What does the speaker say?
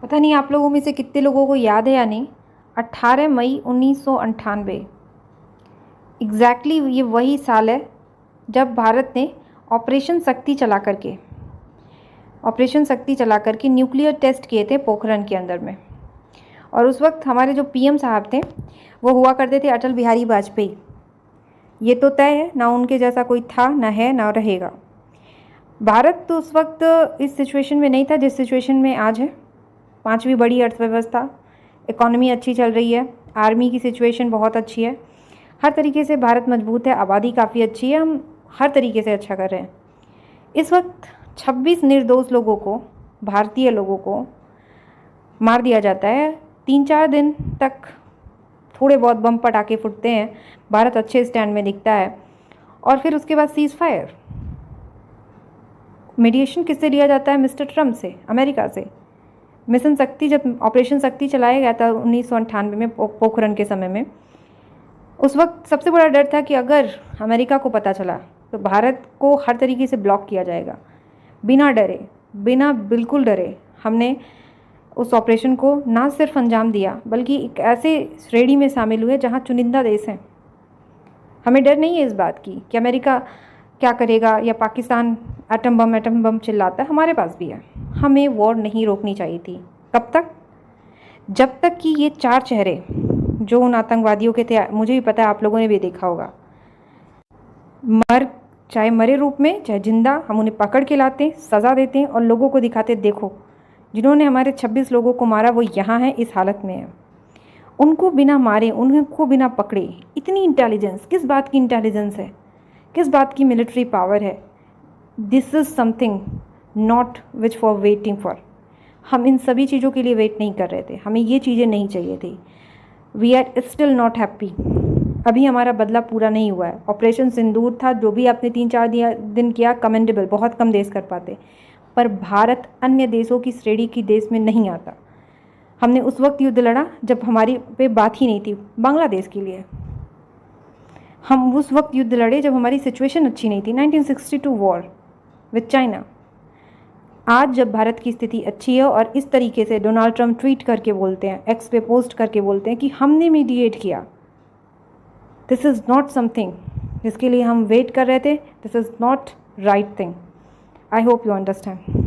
पता नहीं आप लोगों में से कितने लोगों को याद है या नहीं, 18 मई 1998 एग्जैक्टली ये वही साल है जब भारत ने ऑपरेशन शक्ति चला करके न्यूक्लियर टेस्ट किए थे पोखरण के अंदर में। और उस वक्त हमारे जो पीएम साहब थे वो हुआ करते थे अटल बिहारी वाजपेयी। ये तो तय है, ना उनके जैसा कोई था, ना है, ना रहेगा। भारत तो उस वक्त इस सिचुएशन में नहीं था जिस सिचुएशन में आज है। 5वीं बड़ी अर्थव्यवस्था, इकॉनमी अच्छी चल रही है, आर्मी की सिचुएशन बहुत अच्छी है, हर तरीके से भारत मजबूत है, आबादी काफ़ी अच्छी है, हम हर तरीके से अच्छा कर रहे हैं। इस वक्त 26 निर्दोष लोगों को, भारतीय लोगों को मार दिया जाता है। 3-4 दिन तक थोड़े बहुत बम पटाखे फुटते हैं, भारत अच्छे स्टैंड में दिखता है, और फिर उसके बाद सीज़ फायर। मीडिएशन किससे लिया जाता है? मिस्टर ट्रम्प से, अमेरिका से। मिशन शक्ति, जब ऑपरेशन शक्ति चलाया गया था 1998 में पोखरण के समय में, उस वक्त सबसे बड़ा डर था कि अगर अमेरिका को पता चला तो भारत को हर तरीके से ब्लॉक किया जाएगा। बिना डरे, बिना बिल्कुल डरे हमने उस ऑपरेशन को ना सिर्फ अंजाम दिया बल्कि एक ऐसे श्रेणी में शामिल हुए जहां चुनिंदा देश हैं। हमें डर नहीं है इस बात की कि अमेरिका क्या करेगा या पाकिस्तान एटम बम चिल्लाता है, हमारे पास भी है। हमें वॉर नहीं रोकनी चाहिए थी। कब तक? जब तक कि ये 4 चेहरे जो उन आतंकवादियों के थे, मुझे भी पता है, आप लोगों ने भी देखा होगा, चाहे मरे रूप में चाहे जिंदा, हम उन्हें पकड़ के लाते, सज़ा देते हैं और लोगों को दिखाते, देखो जिन्होंने हमारे 26 लोगों को मारा वो यहाँ हैं, इस हालत में है। उनको बिना मारे, उनको बिना पकड़े, इतनी इंटेलिजेंस, किस बात की इंटेलिजेंस है, किस बात की मिलिट्री पावर है? This is something not which for waiting for. हम इन सभी चीज़ों के लिए वेट नहीं कर रहे थे, हमें ये चीज़ें नहीं चाहिए थी। We are still not happy. अभी हमारा बदला पूरा नहीं हुआ है। ऑपरेशन सिंदूर था, जो भी आपने 3-4 दिन किया, कमेंडेबल, बहुत कम देश कर पाते, पर भारत अन्य देशों की श्रेणी की देश में नहीं आता। हमने उस वक्त युद्ध लड़ा जब हमारी पे बात ही नहीं थी बांग्लादेश के लिए। हम उस वक्त युद्ध लड़े जब हमारी सिचुएशन अच्छी नहीं थी, 1962 वॉर विद चाइना। आज जब भारत की स्थिति अच्छी है और इस तरीके से डोनाल्ड ट्रम्प ट्वीट करके बोलते हैं, एक्स पे पोस्ट करके बोलते हैं कि हमने मीडिएट किया, दिस इज़ नॉट समथिंग जिसके लिए हम वेट कर रहे थे, this is not right thing. I hope you understand.